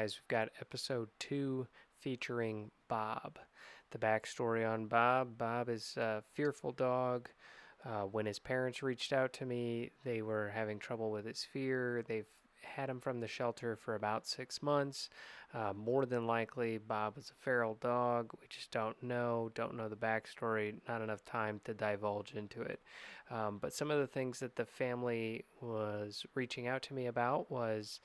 guys. We've got episode 2 featuring Bob. The backstory on Bob: Bob is a fearful dog. When his parents reached out to me, they were having trouble with his fear. They've had him from the shelter for about 6 months. More than likely, Bob is a feral dog. We just don't know the backstory, not enough time to divulge into it. But some of the things that the family was reaching out to me about was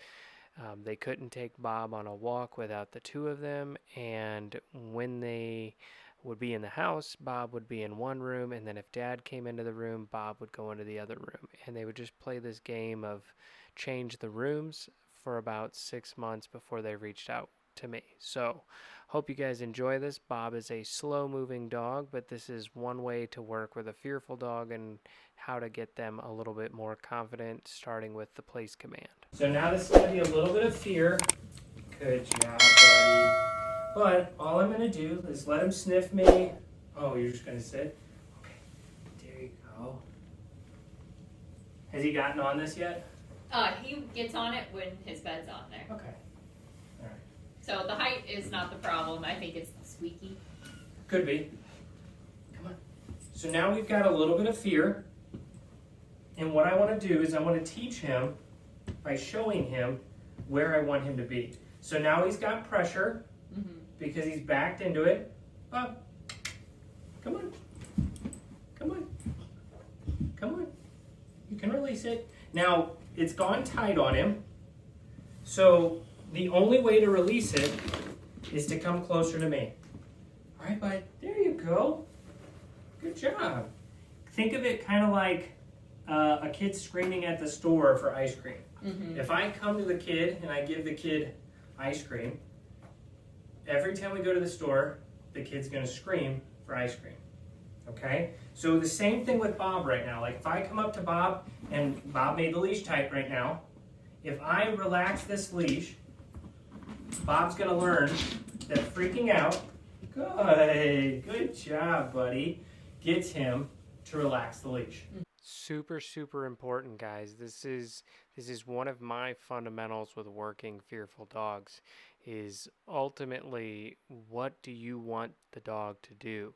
they couldn't take Bob on a walk without the two of them, and when they would be in the house, Bob would be in one room, and then if Dad came into the room, Bob would go into the other room. And they would just play this game of change the rooms for about 6 months before they reached out to me. So, hope you guys enjoy this. Bob is a slow moving dog, but this is one way to work with a fearful dog and how to get them a little bit more confident, starting with the place command. So now this is going to be a little bit of fear. Good job, buddy. But all I'm going to do is let him sniff me. Oh, you're just going to sit? Okay, there you go. Has he gotten on this yet? He gets on it when his bed's on there. Okay. All right. So the height is not the problem. I think it's the squeaky. Could be. Come on. So now we've got a little bit of fear. And what I want to do is I want to teach him by showing him where I want him to be. So now he's got pressure because he's backed into it. Bob, come on. Come on. Come on. You can release it. Now, it's gone tight on him. So the only way to release it is to come closer to me. All right, bud. There you go. Good job. Think of it kind of like a kid screaming at the store for ice cream. If I come to the kid and I give the kid ice cream, every time we go to the store, the kid's going to scream for ice cream. Okay? So the same thing with Bob right now. Like if I come up to Bob, and Bob made the leash tight right now, if I relax this leash, Bob's going to learn that freaking out, good job, buddy, gets him to relax the leash. Super important, guys. This is one of my fundamentals with working fearful dogs is ultimately, what do you want the dog to do?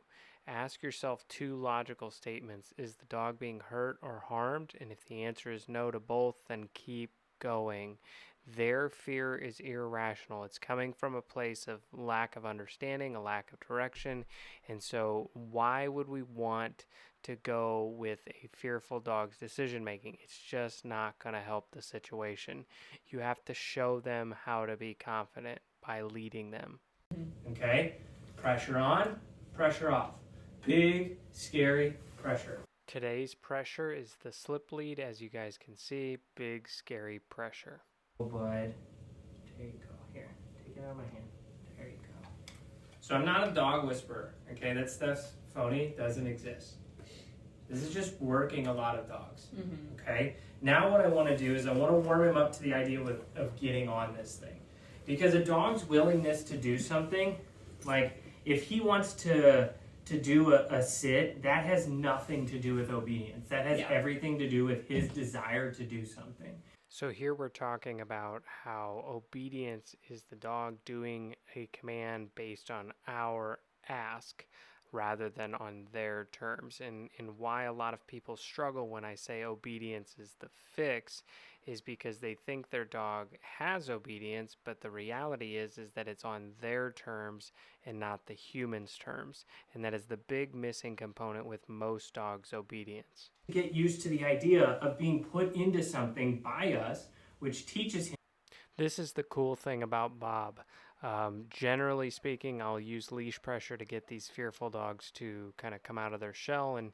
Ask yourself 2 logical statements. Is the dog being hurt or harmed? And if the answer is no to both, then keep going. Their fear is irrational. It's coming from a place of lack of understanding, a lack of direction. And so why would we want to go with a fearful dog's decision making? It's just not going to help the situation. You have to show them how to be confident by leading them. Okay? Pressure on, pressure off. Big, scary pressure. Today's pressure is the slip lead, as you guys can see. Big, scary pressure. Oh, bud. There you go. Here, take it out of my hand. There you go. So I'm not a dog whisperer. Okay, that stuff's phony. Doesn't exist. This is just working a lot of dogs. Okay. Now what I want to do is I want to warm him up to the idea of getting on this thing, because a dog's willingness to do something, like if he wants to do a sit, that has nothing to do with obedience. That has everything to do with his desire to do something. So here we're talking about how obedience is the dog doing a command based on our ask rather than on their terms. And why a lot of people struggle when I say obedience is the fix is because they think their dog has obedience, but the reality is that it's on their terms and not the human's terms. And that is the big missing component with most dogs' obedience. Get used to the idea of being put into something by us, which teaches him. This is the cool thing about Bob. Generally speaking, I'll use leash pressure to get these fearful dogs to kind of come out of their shell and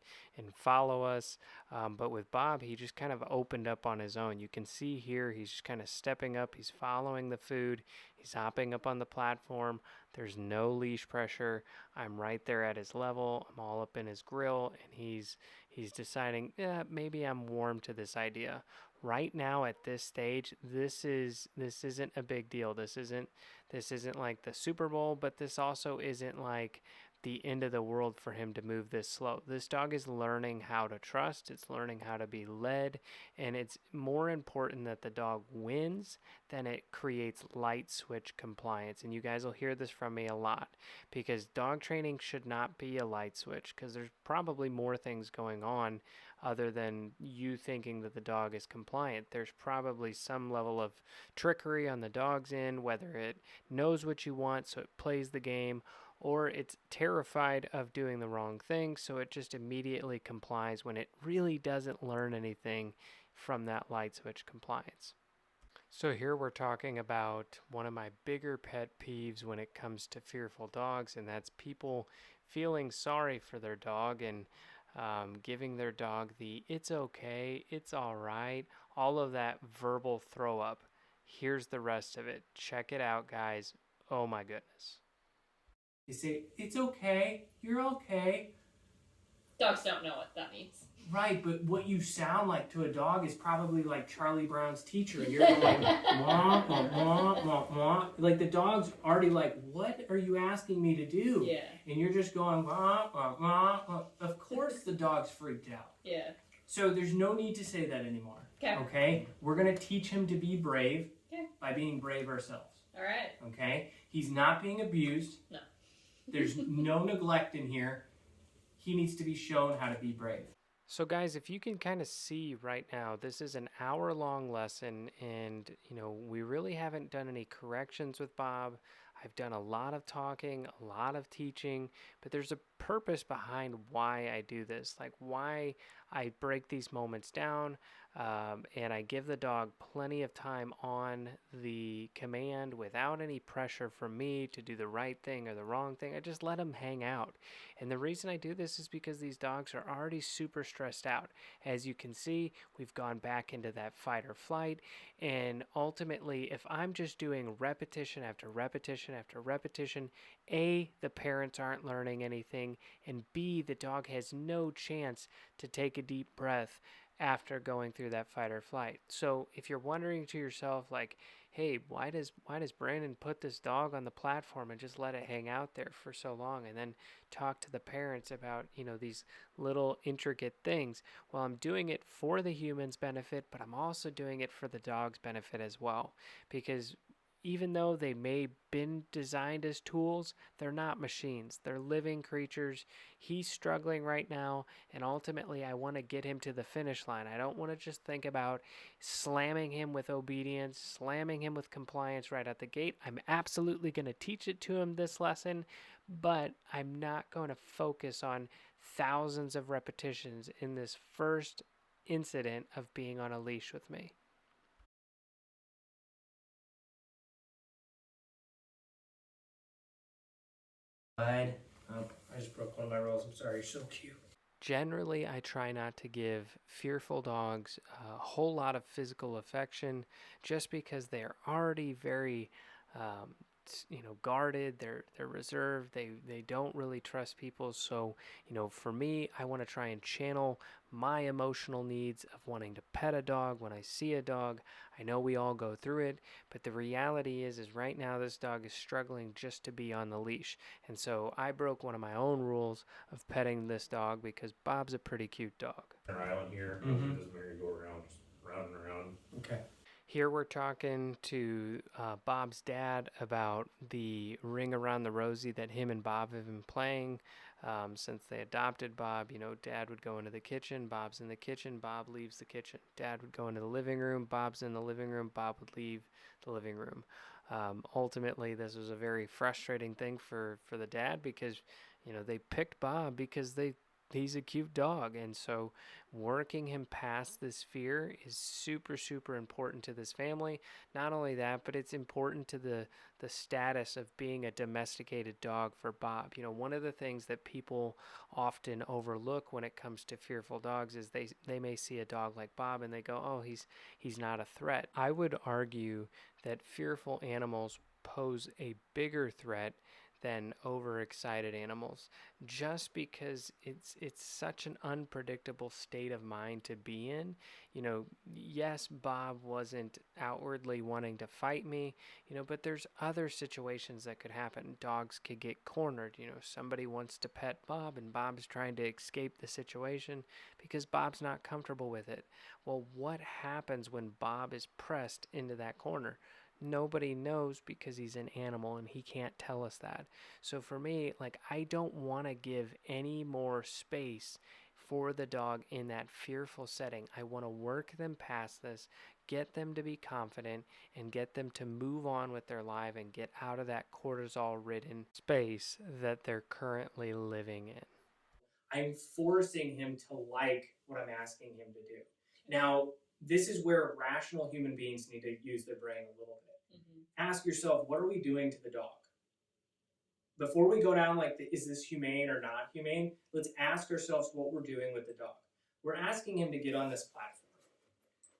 follow us. But with Bob, he just kind of opened up on his own. You can see here, he's just kind of stepping up. He's following the food. He's hopping up on the platform. There's no leash pressure. I'm right there at his level. I'm all up in his grill, and he's deciding, maybe I'm warm to this idea. Right now at this stage, this isn't a big deal. This isn't like the Super Bowl, but this also isn't like the end of the world for him to move this slow. This dog is learning how to trust, it's learning how to be led, and it's more important that the dog wins than it creates light switch compliance. And you guys will hear this from me a lot, because dog training should not be a light switch, because there's probably more things going on other than you thinking that the dog is compliant. There's probably some level of trickery on the dog's end, whether it knows what you want so it plays the game, or it's terrified of doing the wrong thing, so it just immediately complies when it really doesn't learn anything from that light switch compliance. So here we're talking about one of my bigger pet peeves when it comes to fearful dogs, and that's people feeling sorry for their dog and giving their dog the "it's okay, it's all right," all of that verbal throw up. Here's the rest of it. Check it out, guys. Oh my goodness. You say, it's okay, you're okay. Dogs don't know what that means. Right, but what you sound like to a dog is probably like Charlie Brown's teacher, and you're going, wah, wah, wah, wah, wah. Like the dog's already like, what are you asking me to do? Yeah. And you're just going, wah, wah, wah, wah. Of course the dog's freaked out. Yeah. So there's no need to say that anymore. Okay. Okay? We're going to teach him to be brave Okay. by being brave ourselves. All right. Okay? He's not being abused. No. There's no neglect in here. He needs to be shown how to be brave. So guys, if you can kind of see right now, this is an hour-long lesson, and we really haven't done any corrections with Bob. I've done a lot of talking, a lot of teaching, but there's a purpose behind why I do this, like why I break these moments down, and I give the dog plenty of time on the command without any pressure from me to do the right thing or the wrong thing. I just let them hang out. And the reason I do this is because these dogs are already super stressed out. As you can see, we've gone back into that fight or flight, and ultimately, if I'm just doing repetition after repetition after repetition, A, the parents aren't learning anything, and B, the dog has no chance to take a deep breath after going through that fight or flight. So if you're wondering to yourself, like, hey, why does Brandon put this dog on the platform and just let it hang out there for so long and then talk to the parents about, these little intricate things? Well, I'm doing it for the human's benefit, but I'm also doing it for the dog's benefit as well, because even though they may have been designed as tools, they're not machines. They're living creatures. He's struggling right now, and ultimately I want to get him to the finish line. I don't want to just think about slamming him with obedience, slamming him with compliance right at the gate. I'm absolutely going to teach it to him this lesson, but I'm not going to focus on thousands of repetitions in this first incident of being on a leash with me. Bud. Oh, I just broke one of my rolls. I'm sorry. You're so cute. Generally, I try not to give fearful dogs a whole lot of physical affection, just because they are already very guarded, they're reserved, they don't really trust people. So for me, I want to try and channel my emotional needs of wanting to pet a dog when I see a dog. I know we all go through it, but the reality is right now this dog is struggling just to be on the leash. And so I broke one of my own rules of petting this dog because Bob's a pretty cute dog. Island here, just merry-go-round, just round and around. Okay. Here we're talking to Bob's dad about the Ring Around the Rosie that him and Bob have been playing since they adopted Bob. Dad would go into the kitchen, Bob's in the kitchen, Bob leaves the kitchen. Dad would go into the living room, Bob's in the living room, Bob would leave the living room. Ultimately, this was a very frustrating thing for the dad because, they picked Bob because he's a cute dog, and so working him past this fear is super, super important to this family. Not only that, but it's important to the status of being a domesticated dog for Bob. One of the things that people often overlook when it comes to fearful dogs is they may see a dog like Bob and they go, oh, he's not a threat. I would argue that fearful animals pose a bigger threat than overexcited animals, just because it's such an unpredictable state of mind to be in. You know, yes, Bob wasn't outwardly wanting to fight me, you know, but there's other situations that could happen. Dogs could get cornered. You know, somebody wants to pet Bob and Bob's trying to escape the situation because Bob's not comfortable with it. Well, what happens when Bob is pressed into that corner? Nobody knows because he's an animal and he can't tell us that. So for me, like, I don't want to give any more space for the dog in that fearful setting. I want to work them past this, get them to be confident, and get them to move on with their life and get out of that cortisol-ridden space that they're currently living in. I'm forcing him to like what I'm asking him to do. Now, this is where rational human beings need to use their brain a little bit. Ask yourself, what are we doing to the dog? Before we go down like, is this humane or not humane? Let's ask ourselves what we're doing with the dog. We're asking him to get on this platform.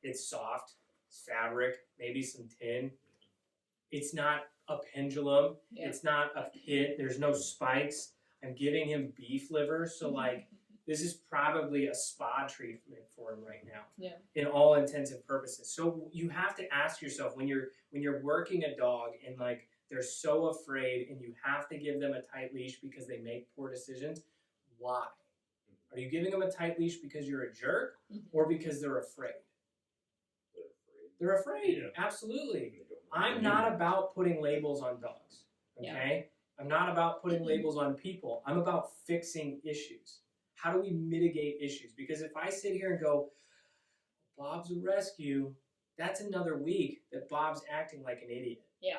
It's soft, it's fabric, maybe some tin. It's not a pendulum. Yeah. It's not a pit. There's no spikes. I'm giving him beef liver, so like, this is probably a spa treatment for him right now. Yeah. In all intents and purposes. So you have to ask yourself when you're working a dog and like they're so afraid and you have to give them a tight leash because they make poor decisions, why? Are you giving them a tight leash because you're a jerk or because they're afraid? They're afraid. Yeah. Absolutely. I'm not about putting labels on dogs. Okay? I'm not about putting labels on people. I'm about fixing issues. How do we mitigate issues? Because if I sit here and go, Bob's a rescue, that's another week that Bob's acting like an idiot. Yeah.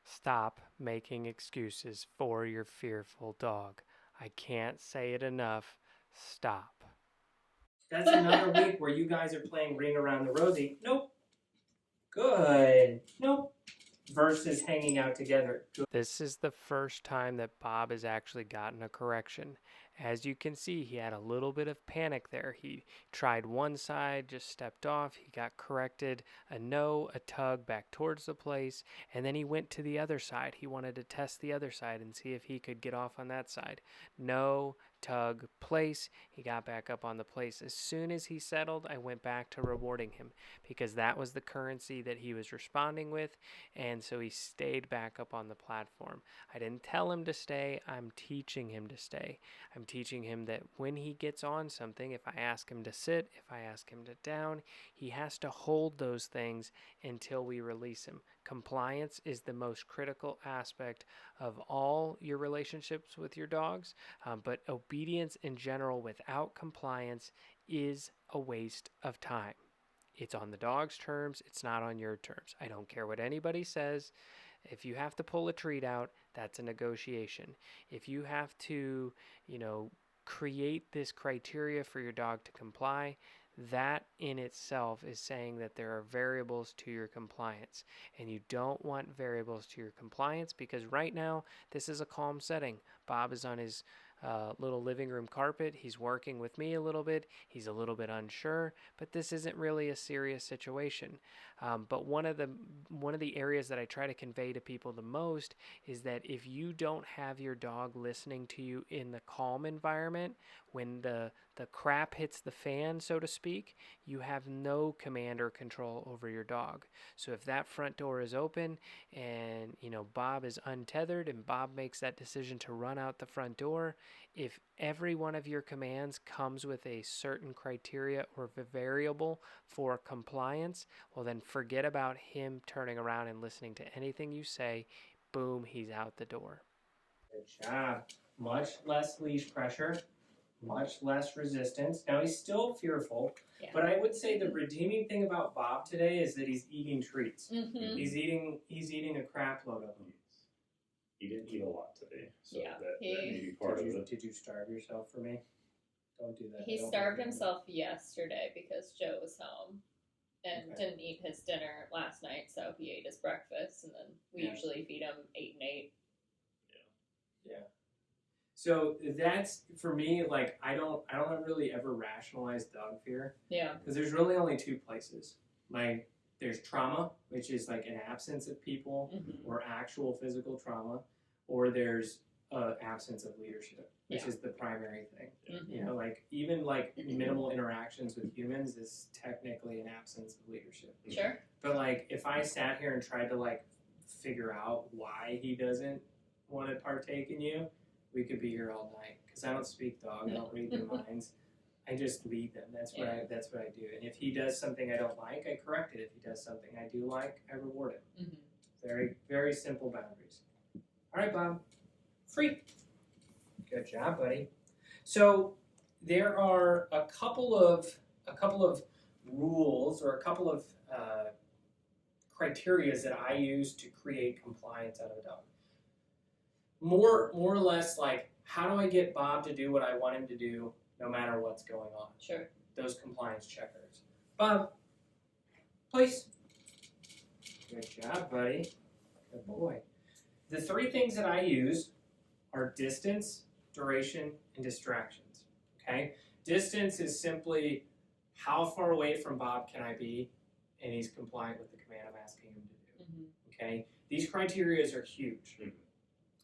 Stop making excuses for your fearful dog. I can't say it enough. Stop. That's another week where you guys are playing Ring Around the Rosie. Nope. Good. Nope. Versus hanging out together. Good. This is the first time that Bob has actually gotten a correction. As you can see, he had a little bit of panic there. He tried one side, just stepped off. He got corrected, a no, a tug back towards the place, and then he went to the other side. He wanted to test the other side and see if he could get off on that side. No, tug, place. He got back up on the place. As soon as he settled, I went back to rewarding him because that was the currency that he was responding with, and so he stayed back up on the platform. I didn't tell him to stay. I'm teaching him to stay. I'm teaching him that when he gets on something, if I ask him to sit, if I ask him to down, he has to hold those things until we release him. Compliance is the most critical aspect of all your relationships with your dogs, but obedience in general without compliance is a waste of time. It's on the dog's terms, it's not on your terms. I don't care what anybody says. If you have to pull a treat out, that's a negotiation. If you have to, create this criteria for your dog to comply, that in itself is saying that there are variables to your compliance. And you don't want variables to your compliance because right now, this is a calm setting. Bob is on his little living room carpet. He's working with me a little bit. He's a little bit unsure, but this isn't really a serious situation. But one of the areas that I try to convey to people the most is that if you don't have your dog listening to you in the calm environment, when the crap hits the fan, so to speak, you have no command or control over your dog. So if that front door is open and, Bob is untethered and Bob makes that decision to run out the front door, if every one of your commands comes with a certain criteria or variable for compliance, well then forget about him turning around and listening to anything you say. Boom, he's out the door. Good job. Much less leash pressure, much less resistance. Now he's still fearful, but I would say the redeeming thing about Bob today is that he's eating treats. Mm-hmm. He's eating a crap load of them. He didn't eat a lot today, so Yeah, that may be part of it. Did you starve yourself for me? Don't do that. He Don't starved do that. himself yesterday because Joe was home and Okay. didn't eat his dinner last night, so he ate his breakfast, and then we Yeah. usually feed him 8 and 8. Yeah. So that's for me. Like I don't really ever rationalize dog fear Yeah. because there's really only two places. Like there's trauma, which is like an absence of people Mm-hmm. or actual physical trauma, or there's absence of leadership, which Yeah. is the primary thing. Mhm. You know, like even like minimal interactions with humans is technically an absence of leadership. Sure. But like if I sat here and tried to like figure out why he doesn't want to partake in you, we could be here all night. Because I don't speak dog, I don't read their minds. I just lead them. That's what I do. And if he does something I don't like, I correct it. If he does something I do like, I reward him. Mhm. Very, very simple boundaries. All right, Bob. Free. Good job, buddy. So there are a couple of rules or a couple of criterias that I use to create compliance out of a dog. More or less like, how do I get Bob to do what I want him to do no matter what's going on? Sure. Those compliance checkers. Bob, please. Good job, buddy. Good boy. The three things that I use are distance, duration, and distractions. Okay? Distance is simply how far away from Bob can I be, and he's compliant with the command I'm asking him to do. Mhm. Okay? These criteria are huge. Mhm.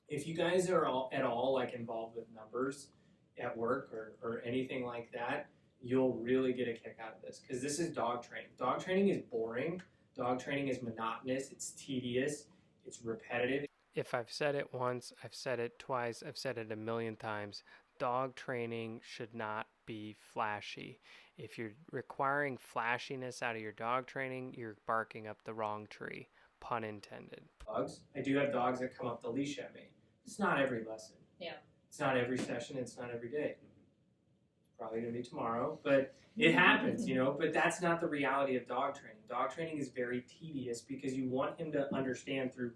If you guys are at all like involved with numbers at work or anything like that, you'll really get a kick out of this because this is dog training. Dog training is boring. Dog training is monotonous. It's tedious. It's repetitive. If I've said it once, I've said it twice, I've said it a million times. Dog training should not be flashy. If you're requiring flashiness out of your dog training, you're barking up the wrong tree. Pun intended. Dogs. I do have dogs that come up the leash at me. It's not every lesson. Yeah. It's not every session. It's not every day. It's probably going to be tomorrow, but it happens, you know. But that's not the reality of dog training. Dog training is very tedious because you want him to understand through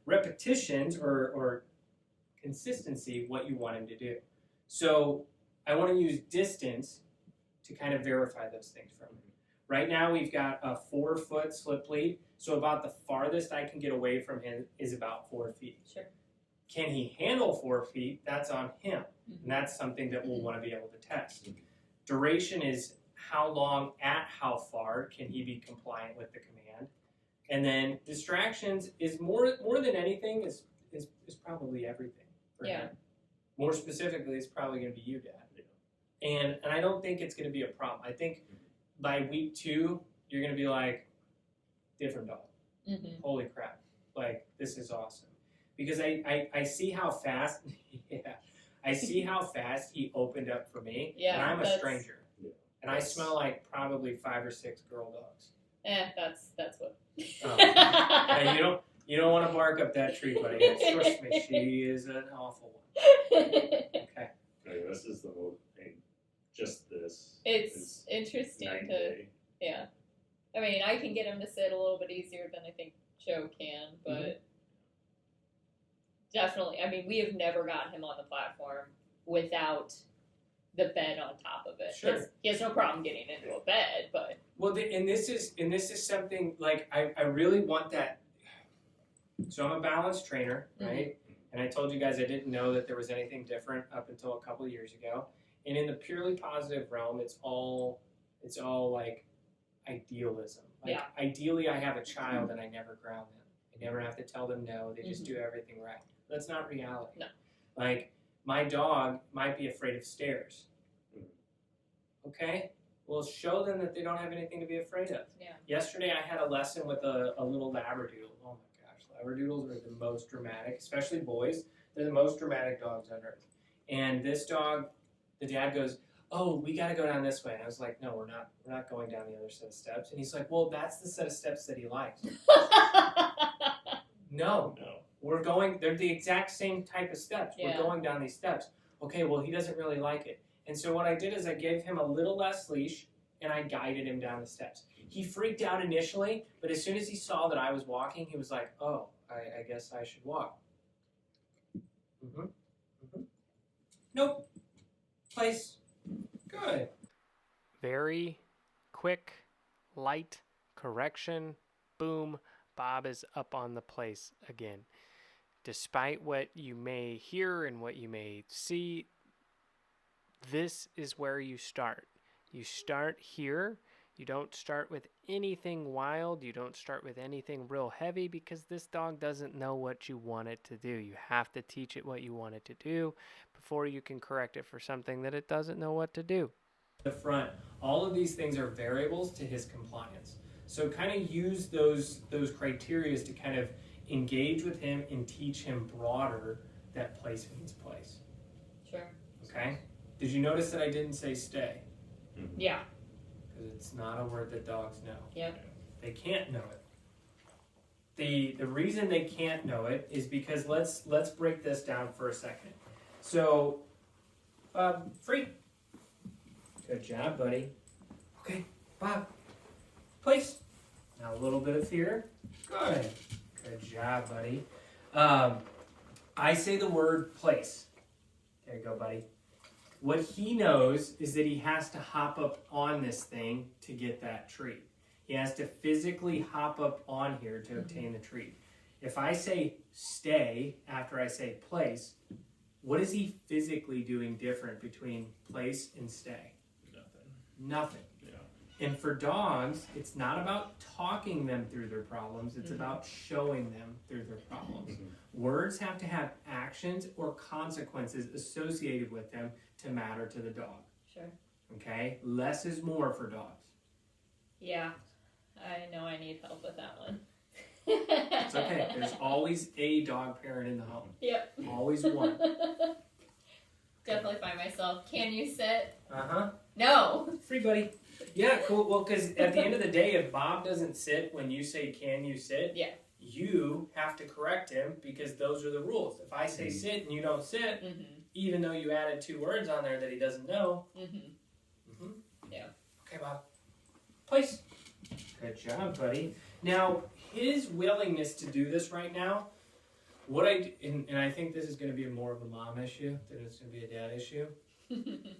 repetitions or consistency what you want him to do. So I want to use distance to kind of verify those things from him. Right now we've got a 4-foot slip lead, so about the farthest I can get away from him is about 4 feet. Sure. Can he handle 4 feet? That's on him, Mhm. and that's something that we'll want to be able to test. Duration is how long at how far can he be compliant with the command, and then distractions is more than anything is probably everything for Yeah. him. More specifically, it's probably going to be you, Dad. And I don't think it's going to be a problem. I think by week 2, you're going to be like, different dog. Mhm. Holy crap. Like, this is awesome. Because I see how fast, I see how fast he opened up for me. Yeah, And I'm a that's- stranger. And I smell like probably 5 or 6 girl dogs. That's what. Oh. Hey, you don't want to bark up that tree, buddy. Trust me, she is an awful one. Okay. Okay, this is the most thing. Just this. It's is interesting 9 to, day. yeah. I mean, I can get him to sit a little bit easier than I think Joe can, but definitely. I mean, we have never gotten him on the platform without the bed on top of it. 'Cause Sure. he has no problem getting into a bed, but Well, and this is something like I really want that. So I'm a balance trainer, right? And I told you guys I didn't know that there was anything different up until a couple of years ago. And in the purely positive realm, it's all like idealism. Like Yeah. ideally, I have a child and I never ground them. I never have to tell them no. They just do everything right. That's not reality. No. Like my dog might be afraid of stairs. Okay. Well, show them that they don't have anything to be afraid of. Yeah. Yesterday, I had a lesson with a little Labradoodle. Oh my gosh, Labradoodles are the most dramatic, especially boys. They're the most dramatic dogs on earth. And this dog, the dad goes, "Oh, we got to go down this way." And I was like, "No, we're not. We're not going down the other set of steps." And he's like, "Well, that's the set of steps that he likes." No, No. we're going. They're the exact same type of steps. Yeah. We're going down these steps. Okay, well, he doesn't really like it. And so what I did is I gave him a little less leash and I guided him down the steps. He freaked out initially, but as soon as he saw that I was walking, he was like, "Oh, I guess I should walk." Nope. Place. Good. Very quick, light correction. Boom. Bob is up on the place again. Despite what you may hear and what you may see, this is where you start. You start here. You don't start with anything wild. You don't start with anything real heavy because this dog doesn't know what you want it to do. You have to teach it what you want it to do before you can correct it for something that it doesn't know what to do. The front, all of these things are variables to his compliance. So kind of use those criteria to kind of engage with him and teach him broader that place means place. Sure. Okay? Did you notice that I didn't say stay? Yeah. Because it's not a word that dogs know. Yep. They can't know it. The reason they can't know it is because let's break this down for a second. So, free. Good job, buddy. Okay, Bob. Place. Now a little bit of fear. Good. Good job, buddy. I say the word place. There you go, buddy. What he knows is that he has to hop up on this thing to get that treat. He has to physically hop up on here to obtain the treat. If I say stay after I say place, what is he physically doing different between place and stay? Nothing. Yeah. And for dogs, it's not about talking them through their problems, it's about showing them through their problems. Words have to have actions or consequences associated with them to matter to the dog. Sure. Okay? Less is more for dogs. Yeah. I know I need help with that one. It's okay. There's always a dog parent in the home. Yep. Always one. Definitely find myself. Can you sit? Uh-huh. No. Free, buddy. Yeah, cool. Well, because at the end of the day, if Bob doesn't sit when you say, can you sit? Yeah. You have to correct him because those are the rules. If I say sit and you don't sit, even though you added 2 words on there that he doesn't know. Yeah. Okay, Bob. Place. Good job, buddy. Now, his willingness to do this right now, and I think this is going to be more of a mom issue than it's going to be a dad issue.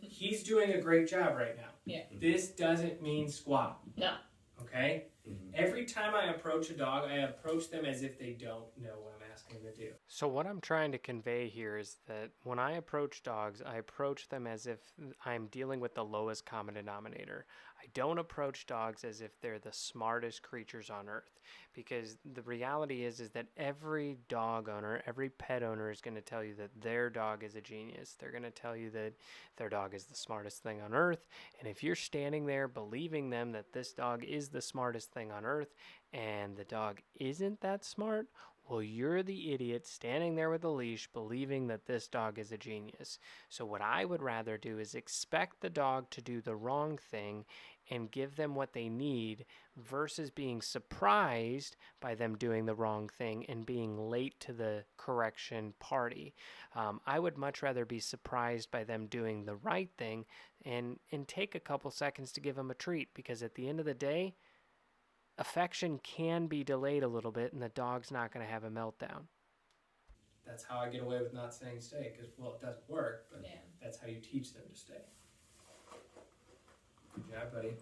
He's doing a great job right now. Yeah. This doesn't mean squat. No. Okay? Every time I approach a dog, I approach them as if they don't know what I'm asking them to do. So what I'm trying to convey here is that when I approach dogs, I approach them as if I'm dealing with the lowest common denominator. I don't approach dogs as if they're the smartest creatures on earth, because the reality is that every dog owner, every pet owner is going to tell you that their dog is a genius. They're going to tell you that their dog is the smartest thing on earth. And if you're standing there believing them that this dog is the smartest thing on earth and the dog isn't that smart, well, you're the idiot standing there with a leash believing that this dog is a genius. So what I would rather do is expect the dog to do the wrong thing and give them what they need versus being surprised by them doing the wrong thing and being late to the correction party. I would much rather be surprised by them doing the right thing and take a couple seconds to give them a treat, because at the end of the day, affection can be delayed a little bit and the dog's not going to have a meltdown. That's how I get away with not saying stay, because, well, it doesn't work, but that's how you teach them to stay. Good job, buddy.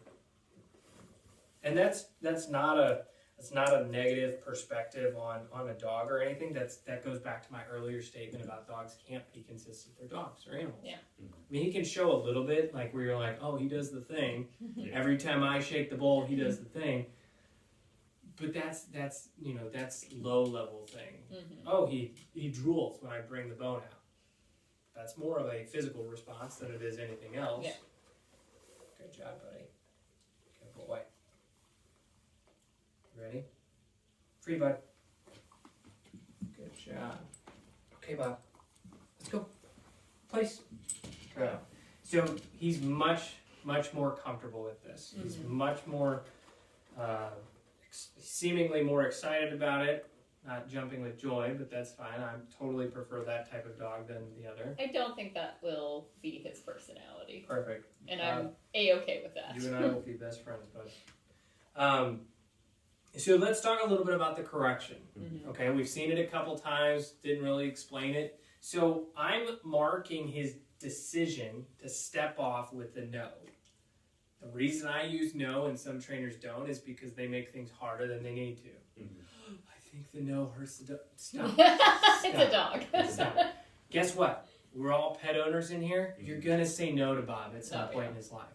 And that's not a negative perspective on a dog or anything. That goes back to my earlier statement about dogs can't be consistent. They're dogs or animals. Yeah. I mean, he can show a little bit, like where you're like, oh, he does the thing. Every time I shake the bowl, he does the thing. But that's low level thing. Oh, he drools when I bring the bone out. That's more of a physical response than it is anything else. Yeah. Good job, buddy. Good boy. Ready? Free, bud. Good job. Okay, Bob. Let's go. Place. Go. So he's much more comfortable with this. He's much more, seemingly more excited about it. Not jumping with joy, but that's fine. I totally prefer that type of dog than the other. I don't think that will be his personality. Perfect. And I'm A-okay with that. You and I will be best friends, bud. So let's talk a little bit about the correction. Okay, we've seen it a couple times, didn't really explain it. So I'm marking his decision to step off with the no. The reason I use no and some trainers don't is because they make things harder than they need to. I think the no hurts the dog. Stop. It's a dog. Stop. Guess what? We're all pet owners in here. You're going to say no to Bob at some point in his life.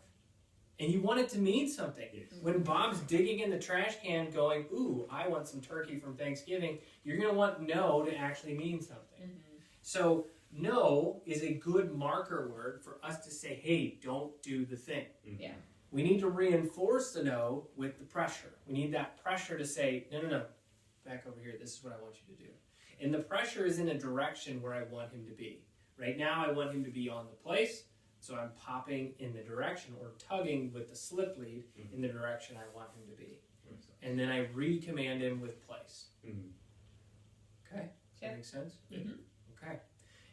And you want it to mean something. Yes. When Bob's digging in the trash can going, ooh, I want some turkey from Thanksgiving, you're going to want no to actually mean something. So no is a good marker word for us to say, hey, don't do the thing. Yeah. We need to reinforce the no with the pressure. We need that pressure to say, no, back over here, this is what I want you to do. And the pressure is in a direction where I want him to be. Right now, I want him to be on the place, so I'm popping in the direction or tugging with the slip lead in the direction I want him to be. And then I recommand him with place. Okay? Does that make sense? Okay.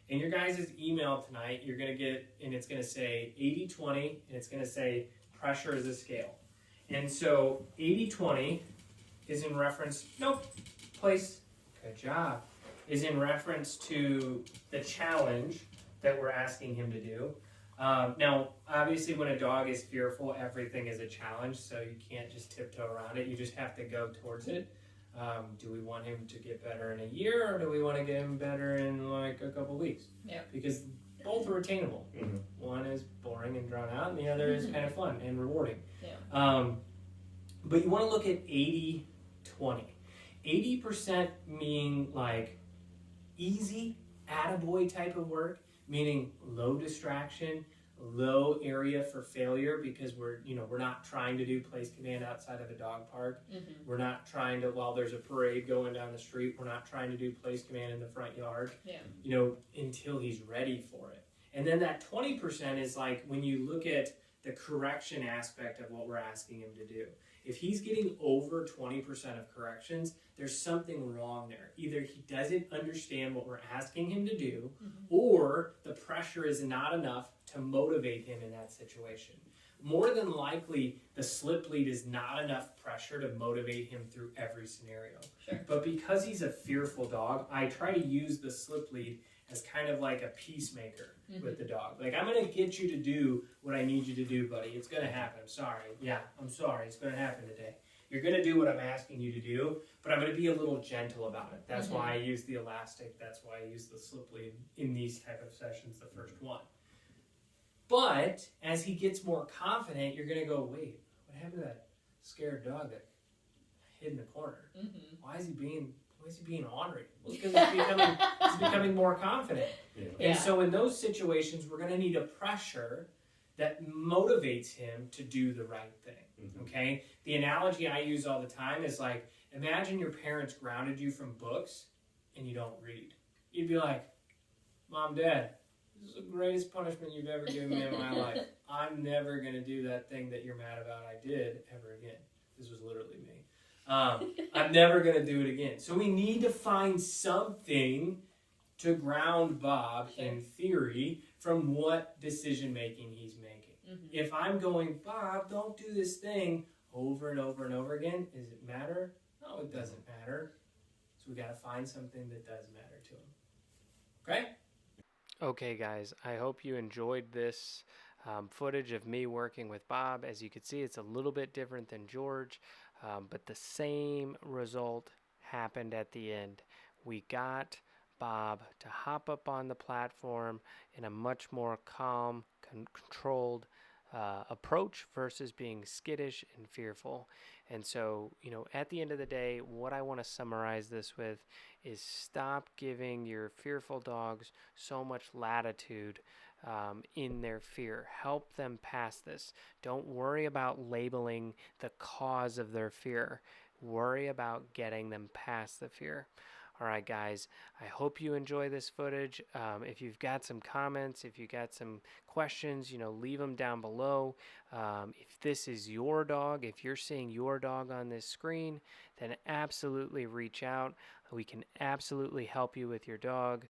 In your guys' email tonight, you're going to get, and it's going to say 80-20, and it's going to say pressure is a scale. And so 80-20 is in reference, place, good job, is in reference to the challenge that we're asking him to do. Now, obviously, when a dog is fearful, everything is a challenge, so you can't just tiptoe around it. You just have to go towards it. Do we want him to get better in a year, or do we want to get him better in like a couple weeks? Yeah. Because both are attainable. One is boring and drawn out, and the other is kind of fun and rewarding. Yeah. But you want to look at 80-20. 80% meaning like easy, attaboy type of work, meaning low distraction, low area for failure, because we're not trying to do place command outside of a dog park. We're not trying to, while there's a parade going down the street, we're not trying to do place command in the front yard. Until he's ready for it. And then that 20% is like when you look at the correction aspect of what we're asking him to do. If he's getting over 20% of corrections, there's something wrong there. Either he doesn't understand what we're asking him to do, or the pressure is not enough to motivate him in that situation. More than likely, the slip lead is not enough pressure to motivate him through every scenario. Sure. But because he's a fearful dog, I try to use the slip lead as kind of like a peacemaker with the dog. Like, I'm going to get you to do what I need you to do, buddy. It's going to happen. I'm sorry. Yeah, I'm sorry. It's going to happen today. You're going to do what I'm asking you to do, but I'm going to be a little gentle about it. That's why I use the elastic. That's why I use the slip lead in these type of sessions, the first one. But as he gets more confident, you're going to go, wait, what happened to that scared dog that hid in the corner? Why is he being ornery? Well, because he's becoming more confident. And so in those situations, we're going to need a pressure that motivates him to do the right thing. Okay? The analogy I use all the time is like, imagine your parents grounded you from books and you don't read. You'd be like, Mom, Dad, this is the greatest punishment you've ever given me in my life. I'm never going to do that thing that you're mad about I did ever again. This was literally me. I'm never going to do it again. So we need to find something to ground Bob, in theory, from what decision making he's making. If I'm going, Bob, don't do this thing over and over and over again, does it matter? No, it doesn't matter. So we got to find something that does matter to him. Okay? Okay, guys, I hope you enjoyed this footage of me working with Bob. As you can see, it's a little bit different than George, but the same result happened at the end. We got Bob to hop up on the platform in a much more calm, controlled approach versus being skittish and fearful. And so, at the end of the day, what I want to summarize this with is stop giving your fearful dogs so much latitude in their fear. Help them pass this. Don't worry about labeling the cause of their fear. Worry about getting them past the fear. All right, guys, I hope you enjoy this footage. If you've got some comments, if you've got some questions, leave them down below. If this is your dog, if you're seeing your dog on this screen, then absolutely reach out. We can absolutely help you with your dog.